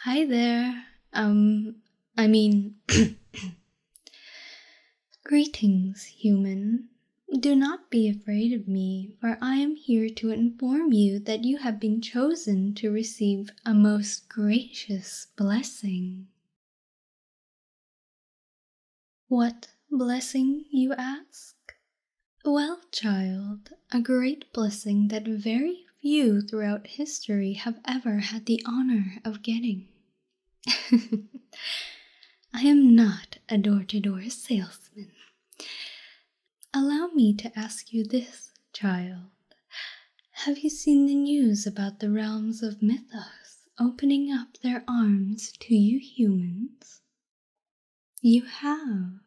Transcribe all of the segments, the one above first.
Hi there. I mean, greetings, human. Do not be afraid of me, for I am here to inform you that you have been chosen to receive a most gracious blessing. What blessing, you ask? Well, child, a great blessing that very few throughout history have ever had the honor of getting. I am not a door-to-door salesman. Allow me to ask you this, child. Have you seen the news about the realms of Mythos opening up their arms to you humans? You have.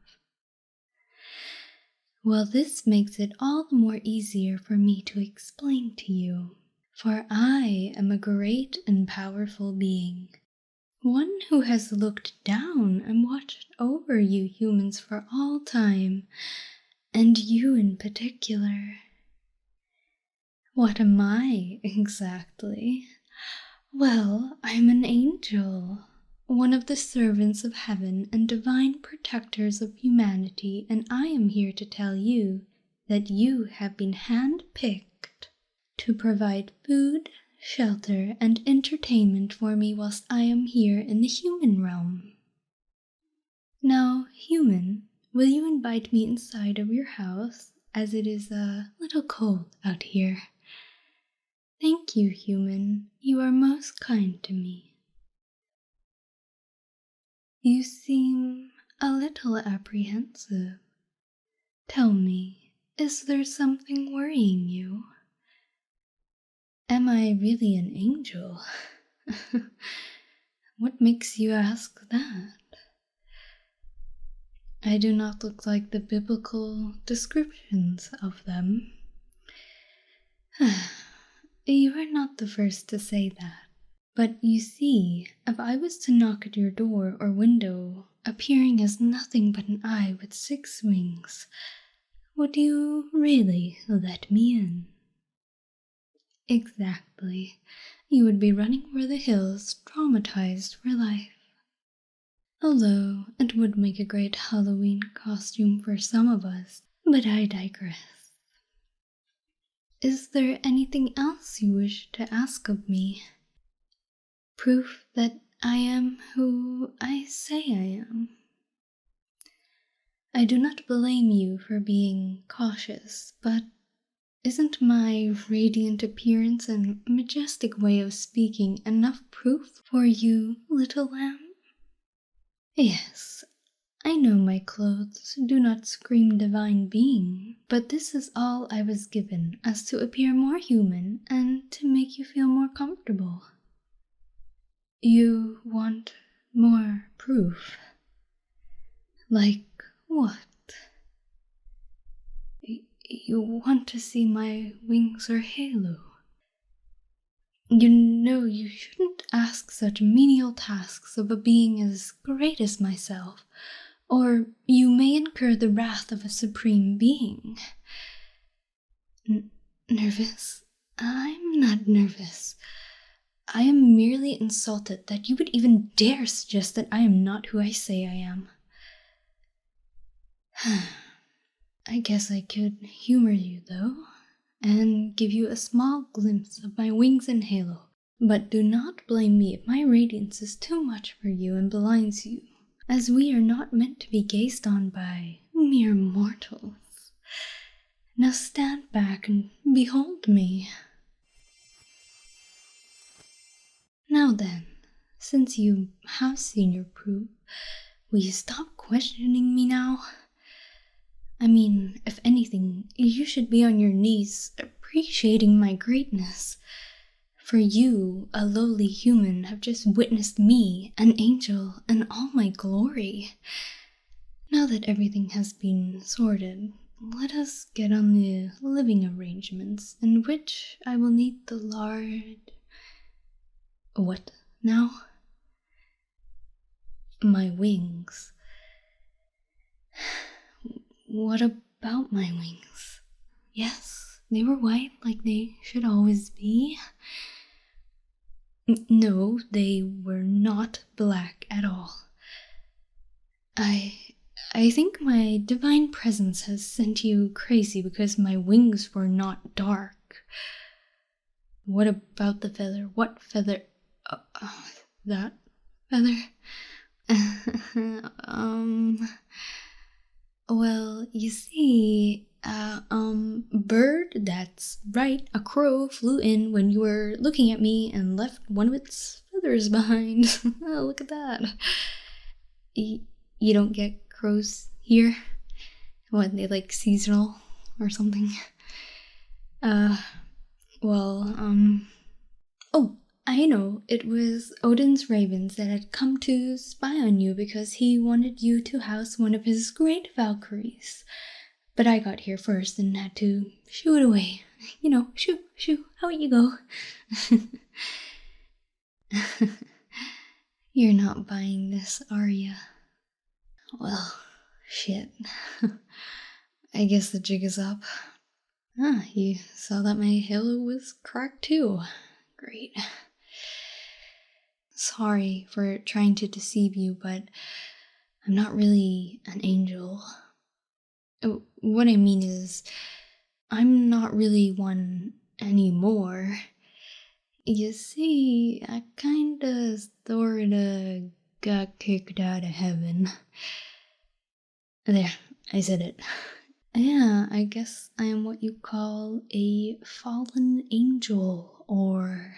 Well, this makes it all the more easier for me to explain to you, for I am a great and powerful being. One who has looked down and watched over you humans for all time, and you in particular. What am I, exactly? Well, I'm an angel, one of the servants of heaven and divine protectors of humanity, and I am here to tell you that you have been hand-picked to provide food, shelter, and entertainment for me whilst I am here in the human realm. Now, human, will you invite me inside of your house, as it is a little cold out here? Thank you, human. You are most kind to me. You seem a little apprehensive. Tell me, is there something worrying you? Am I really an angel? What makes you ask that? I do not look like the biblical descriptions of them. You are not the first to say that. But you see, if I was to knock at your door or window, appearing as nothing but an eye with 6 wings, would you really let me in? Exactly. You would be running for the hills, traumatized for life. Although it would make a great Halloween costume for some of us, but I digress. Is there anything else you wish to ask of me? Proof that I am who I say I am. I do not blame you for being cautious, but isn't my radiant appearance and majestic way of speaking enough proof for you, little lamb? Yes, I know my clothes do not scream divine being, but this is all I was given as to appear more human and to make you feel more comfortable. You want more proof? Like what? You want to see my wings or halo? You know you shouldn't ask such menial tasks of a being as great as myself, or you may incur the wrath of a supreme being. Nervous? I'm not nervous. I am merely insulted that you would even dare suggest that I am not who I say I am. I guess I could humor you, though, and give you a small glimpse of my wings and halo. But do not blame me if my radiance is too much for you and blinds you, as we are not meant to be gazed on by mere mortals. Now stand back and behold me. Now then, since you have seen your proof, will you stop questioning me now? I mean, if anything, you should be on your knees appreciating my greatness. For you, a lowly human, have just witnessed me, an angel, in all my glory. Now that everything has been sorted, let us get on the living arrangements, in which I will need the lard... What now? My wings. What about my wings? Yes, they were white like they should always be. No, they were not black at all. I think my divine presence has sent you crazy because my wings were not dark. What about the feather? What feather? That feather? Well, you see, bird, that's right, a crow flew in when you were looking at me and left one of its feathers behind. Oh, look at that. You don't get crows here? What, they like seasonal or something? Oh, I know, it was Odin's ravens that had come to spy on you because he wanted you to house one of his great Valkyries. But I got here first and had to shoo it away. You know, shoo, shoo, out you go. You're not buying this, are ya? Well, shit. I guess the jig is up. Ah, you saw that my halo was cracked too. Great. Sorry for trying to deceive you, but I'm not really an angel. What I mean is, I'm not really one anymore. You see, I kinda, sorta got kicked out of heaven. There, I said it. Yeah, I guess I am what you call a fallen angel, or,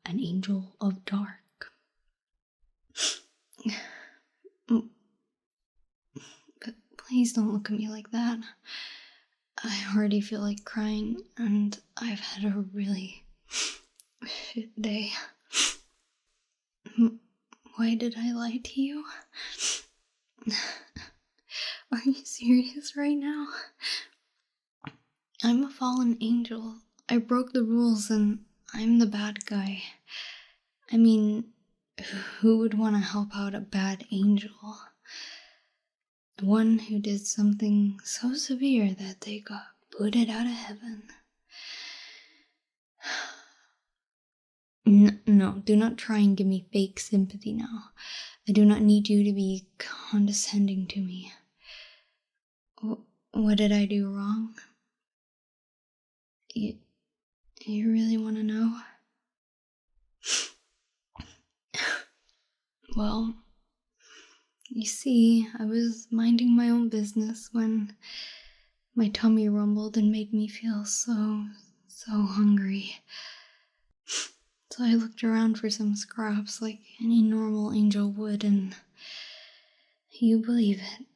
an angel of dark. But please don't look at me like that. I already feel like crying, and I've had a really shit day. Why did I lie to you? Are you serious right now? I'm a fallen angel. I broke the rules and I'm the bad guy. I mean, who would want to help out a bad angel? One who did something so severe that they got booted out of heaven. No, do not try and give me fake sympathy now. I do not need you to be condescending to me. What did I do wrong? You really want to know? Well, you see, I was minding my own business when my tummy rumbled and made me feel so hungry. So I looked around for some scraps like any normal angel would, and you believe it.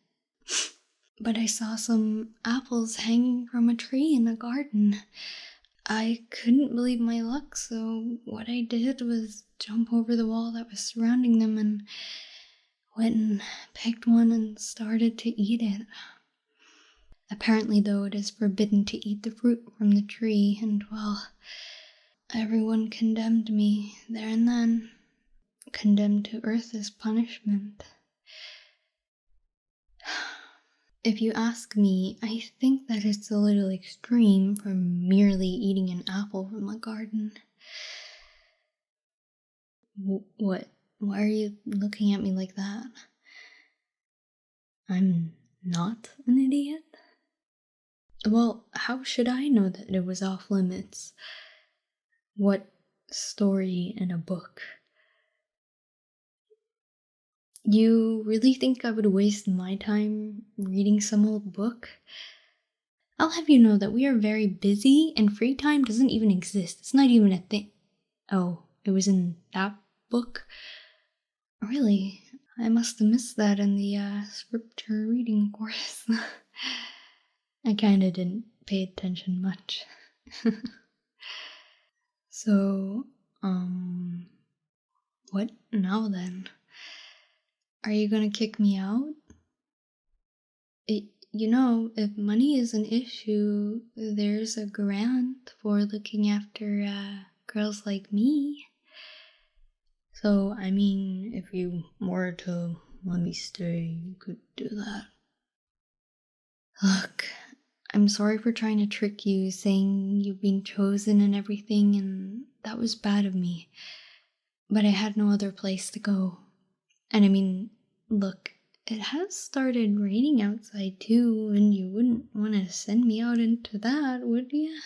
But I saw some apples hanging from a tree in a garden. I couldn't believe my luck, so what I did was jump over the wall that was surrounding them and went and picked one and started to eat it. Apparently, though, it is forbidden to eat the fruit from the tree, and well, everyone condemned me there and then. Condemned to earth as punishment. If you ask me, I think that it's a little extreme for merely eating an apple from a garden. What? Why are you looking at me like that? I'm not an idiot? Well, how should I know that it was off limits? What story in a book? You really think I would waste my time reading some old book? I'll have you know that we are very busy and free time doesn't even exist. It's not even a thing. Oh, it was in that book? Really? I must have missed that in the scripture reading course. I kinda didn't pay attention much. So, what now then? Are you gonna kick me out? If money is an issue, there's a grant for looking after girls like me. So, I mean, if you were to let me stay, you could do that. Look, I'm sorry for trying to trick you, saying you've been chosen and everything, and that was bad of me. But I had no other place to go. And I mean, look, it has started raining outside too, and you wouldn't want to send me out into that, would you?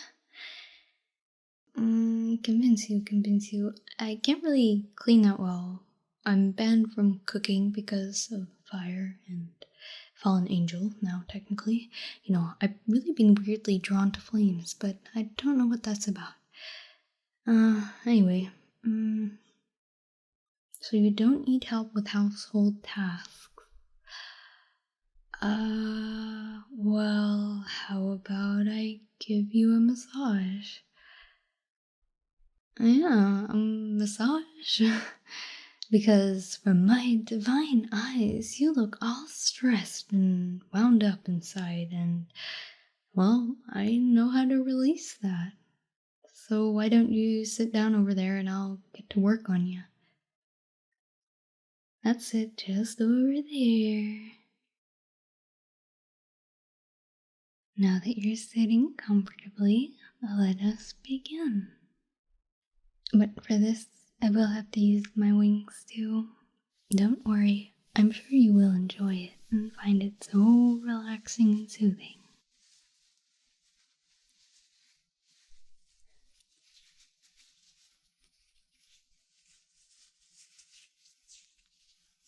Convince you. I can't really clean that well. I'm banned from cooking because of fire and fallen angel now, technically. You know, I've really been weirdly drawn to flames, but I don't know what that's about. Anyway, so you don't need help with household tasks. Well, how about I give you a massage? Yeah, a massage. Because from my divine eyes, you look all stressed and wound up inside, and, well, I know how to release that. So why don't you sit down over there and I'll get to work on you? That's it, just over there. Now that you're sitting comfortably, let us begin. But for this, I will have to use my wings too. Don't worry, I'm sure you will enjoy it and find it so relaxing and soothing.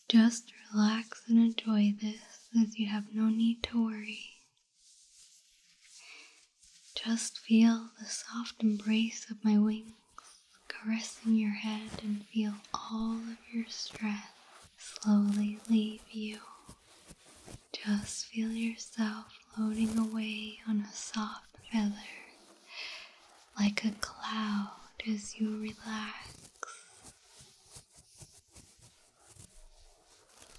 Just relax and enjoy this, as you have no need to worry. Just feel the soft embrace of my wings caressing your head, and feel all of your stress slowly leave you. Just feel yourself floating away on a soft feather, like a cloud as you relax.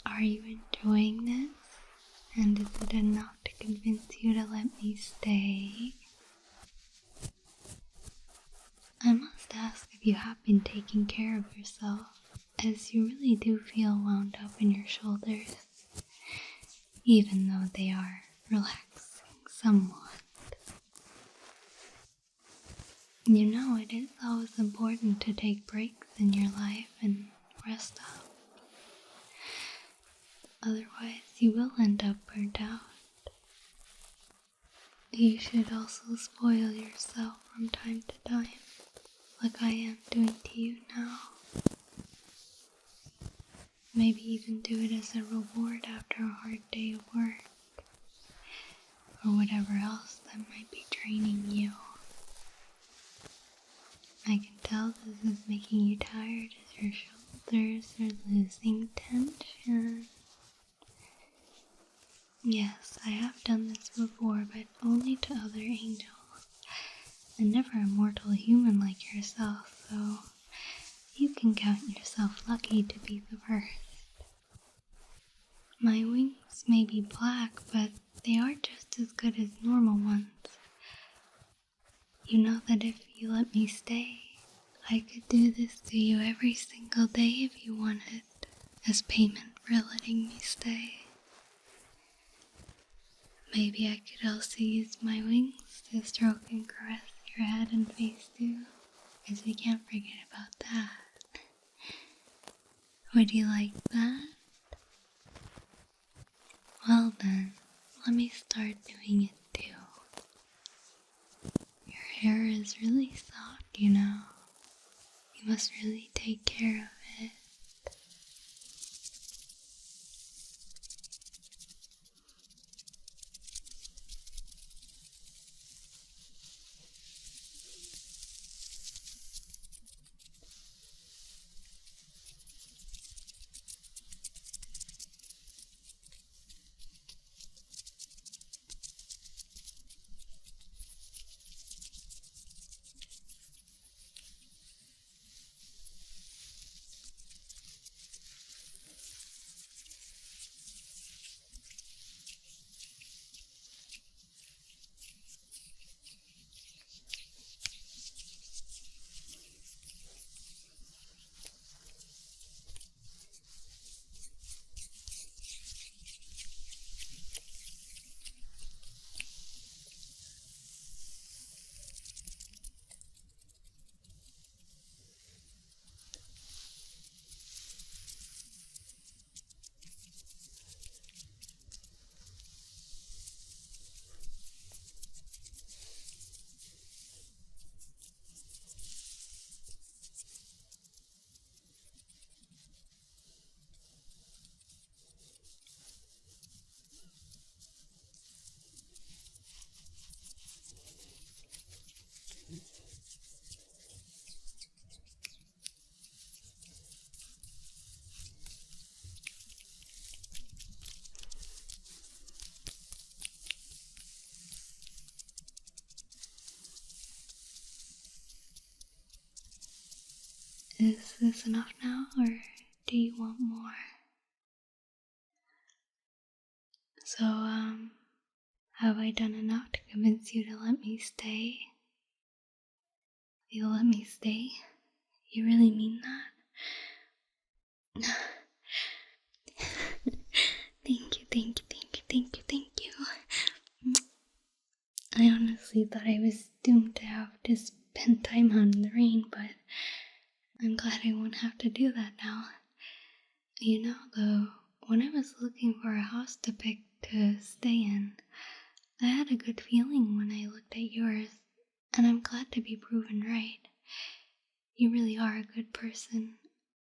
Are you enjoying this? And is it enough to convince you to let me stay? I must ask if you have been taking care of yourself, as you really do feel wound up in your shoulders, even though they are relaxing somewhat. You know, it is always important to take breaks in your life and rest up. Otherwise, you will end up burnt out. You should also spoil yourself from time to time, like I am doing to you now. Maybe even do it as a reward after a hard day of work, or whatever else that might be draining you. I can tell this is making you tired as your shoulders are losing tension. Yes, I have done this before, but only to other angels, and never a mortal human like yourself, so you can count yourself lucky to be the first. My wings may be black, but they are just as good as normal ones. You know that if you let me stay, I could do this to you every single day if you wanted, as payment for letting me stay. Maybe I could also use my wings to stroke and caress your head and face too, as we can't forget about that. Would you like that? Well then, let me start doing it too. Your hair is really soft, you know. You must really take care of it. Is this enough now, or do you want more? So, have I done enough to convince you to let me stay? You'll let me stay? You really mean that? Thank you, thank you, thank you, thank you, thank you. I honestly thought I was doomed to have to spend time out in the rain, but I'm glad I won't have to do that now. You know, though, when I was looking for a house to pick to stay in, I had a good feeling when I looked at yours, and I'm glad to be proven right. You really are a good person,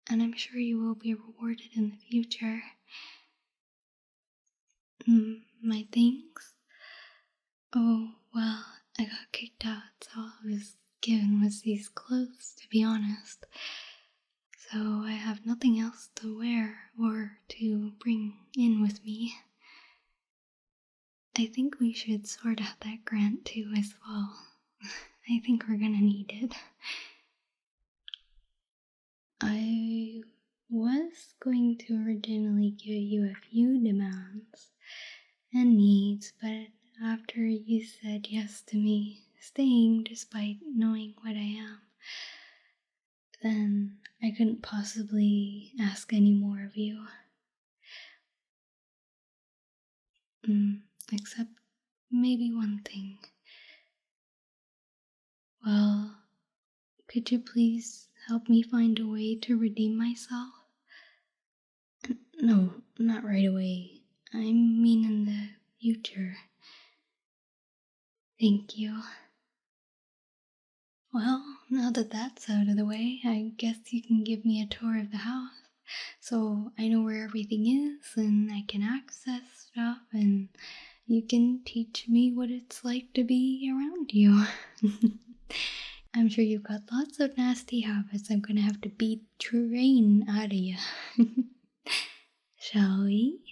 and I'm sure you will be rewarded in the future. My things? Oh, well, I got kicked out, so all I was given was these clothes, to be honest. So I have nothing else to wear or to bring in with me. I think we should sort out that grant too as well. I think we're gonna need it. I was going to originally give you a few demands and needs, but after you said yes to me staying despite knowing what I am, then I couldn't possibly ask any more of you. Except maybe one thing. Well, could you please help me find a way to redeem myself? No, not right away. I mean in the future. Thank you. Well, now that that's out of the way, I guess you can give me a tour of the house, so I know where everything is and I can access stuff, and you can teach me what it's like to be around you. I'm sure you've got lots of nasty habits I'm gonna have to beat train out of you. Shall we?